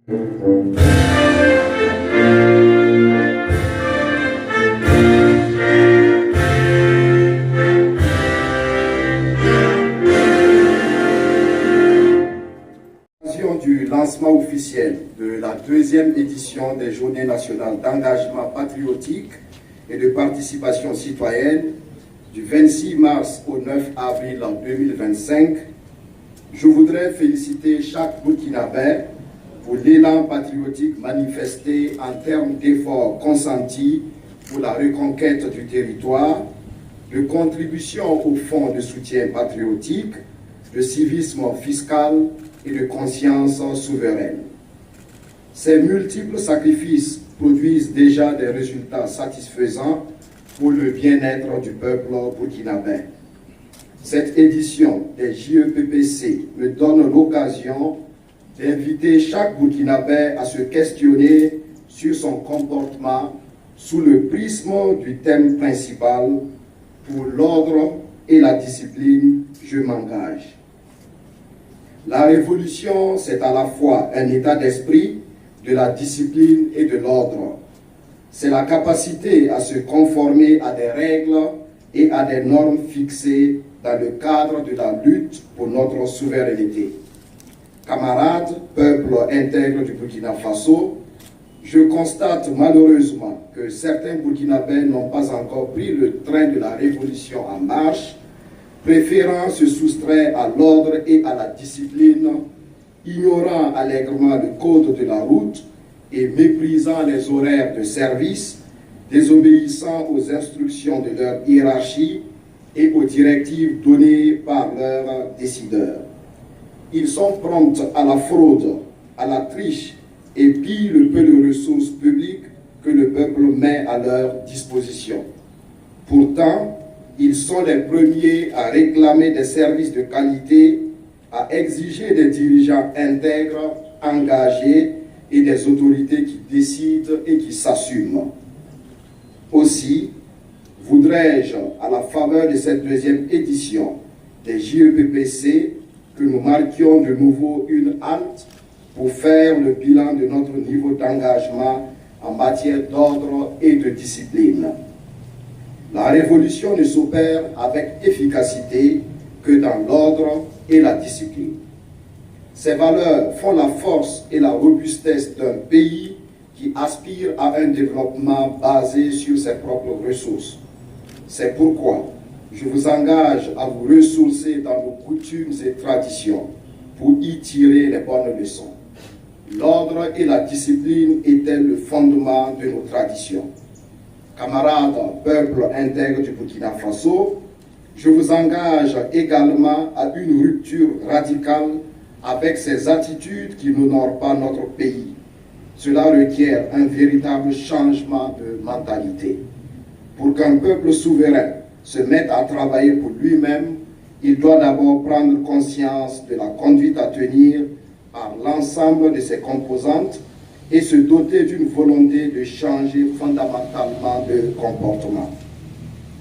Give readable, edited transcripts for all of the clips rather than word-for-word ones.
Du lancement officiel de la deuxième édition des Journées nationales d'engagement patriotique et de participation citoyenne du 26 mars au 9 avril 2025, je voudrais féliciter chaque Burkinabé pour l'élan patriotique manifesté en termes d'efforts consentis pour la reconquête du territoire, de contribution au fonds de soutien patriotique, de civisme fiscal et de conscience souveraine. Ces multiples sacrifices produisent déjà des résultats satisfaisants pour le bien-être du peuple burkinabé. Cette édition des JEPPC me donne l'occasion d'inviter chaque Burkinabé à se questionner sur son comportement sous le prisme du thème principal « Pour l'ordre et la discipline, je m'engage ». La révolution, c'est à la fois un état d'esprit, de la discipline et de l'ordre. C'est la capacité à se conformer à des règles et à des normes fixées dans le cadre de la lutte pour notre souveraineté. Camarades, peuple intègre du Burkina Faso, je constate malheureusement que certains Burkinabés n'ont pas encore pris le train de la révolution en marche, préférant se soustraire à l'ordre et à la discipline, ignorant allègrement le code de la route et méprisant les horaires de service, désobéissant aux instructions de leur hiérarchie et aux directives données par leurs décideurs. Ils sont prompts à la fraude, à la triche et pillent le peu de ressources publiques que le peuple met à leur disposition. Pourtant, ils sont les premiers à réclamer des services de qualité, à exiger des dirigeants intègres, engagés et des autorités qui décident et qui s'assument. Aussi, voudrais-je, à la faveur de cette deuxième édition des JEPPC, que nous marquions de nouveau une halte pour faire le bilan de notre niveau d'engagement en matière d'ordre et de discipline. La révolution ne s'opère avec efficacité que dans l'ordre et la discipline. Ces valeurs font la force et la robustesse d'un pays qui aspire à un développement basé sur ses propres ressources. C'est pourquoi je vous engage à vous ressourcer dans vos coutumes et traditions pour y tirer les bonnes leçons. L'ordre et la discipline étaient le fondement de nos traditions. Camarades, peuple intègre du Burkina Faso, je vous engage également à une rupture radicale avec ces attitudes qui n'honorent pas notre pays. Cela requiert un véritable changement de mentalité. Pour qu'un peuple souverain se mette à travailler pour lui-même, il doit d'abord prendre conscience de la conduite à tenir par l'ensemble de ses composantes et se doter d'une volonté de changer fondamentalement de comportement.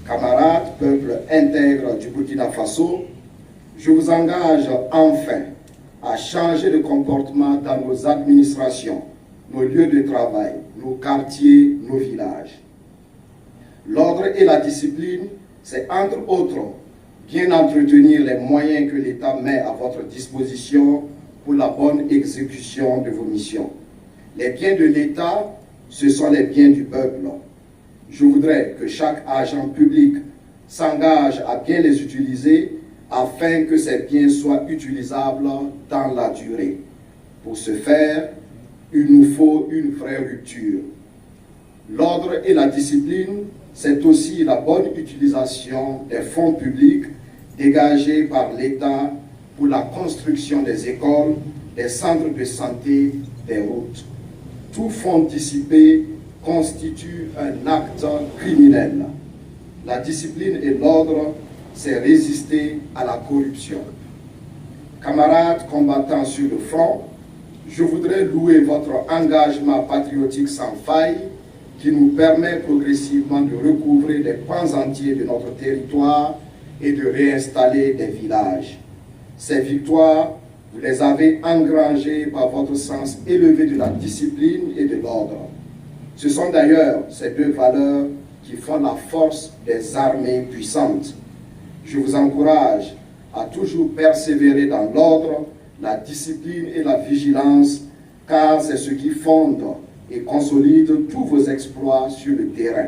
Camarades, peuple intègre du Burkina Faso, je vous engage enfin à changer de comportement dans nos administrations, nos lieux de travail, nos quartiers, nos villages. L'ordre et la discipline, c'est entre autres bien entretenir les moyens que l'État met à votre disposition pour la bonne exécution de vos missions. Les biens de l'État, ce sont les biens du peuple. Je voudrais que chaque agent public s'engage à bien les utiliser afin que ces biens soient utilisables dans la durée. Pour ce faire, il nous faut une vraie rupture. L'ordre et la discipline, c'est aussi la bonne utilisation des fonds publics dégagés par l'État pour la construction des écoles, des centres de santé, des routes. Tout fonds dissipé constitue un acte criminel. La discipline et l'ordre, c'est résister à la corruption. Camarades combattants sur le front, je voudrais louer votre engagement patriotique sans faille qui nous permet progressivement de recouvrer des pans entiers de notre territoire et de réinstaller des villages. Ces victoires Vous les avez engrangés par votre sens élevé de la discipline et de l'ordre. Ce sont d'ailleurs ces deux valeurs qui font la force des armées puissantes. Je vous encourage à toujours persévérer dans l'ordre, la discipline et la vigilance, car c'est ce qui fonde et consolide tous vos exploits sur le terrain.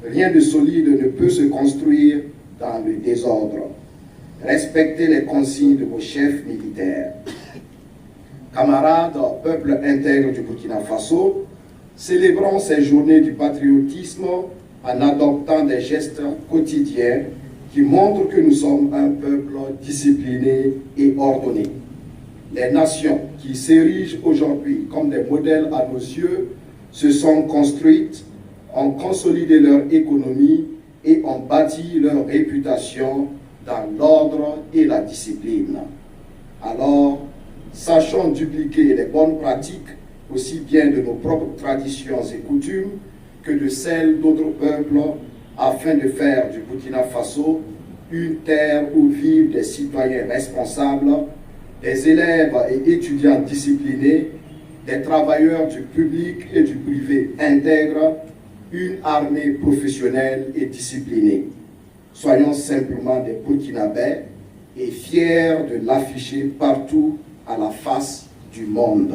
Rien de solide ne peut se construire dans le désordre. Respectez les consignes de vos chefs militaires. Camarades, peuple intègre du Burkina Faso, célébrons ces journées du patriotisme en adoptant des gestes quotidiens qui montrent que nous sommes un peuple discipliné et ordonné. Les nations qui s'érigent aujourd'hui comme des modèles à nos yeux se sont construites, ont consolidé leur économie et ont bâti leur réputation dans l'ordre et la discipline. Alors, sachons dupliquer les bonnes pratiques aussi bien de nos propres traditions et coutumes que de celles d'autres peuples afin de faire du Burkina Faso une terre où vivent des citoyens responsables, des élèves et étudiants disciplinés, des travailleurs du public et du privé intègres, une armée professionnelle et disciplinée. Soyons simplement des Burkinabés et fiers de l'afficher partout à la face du monde.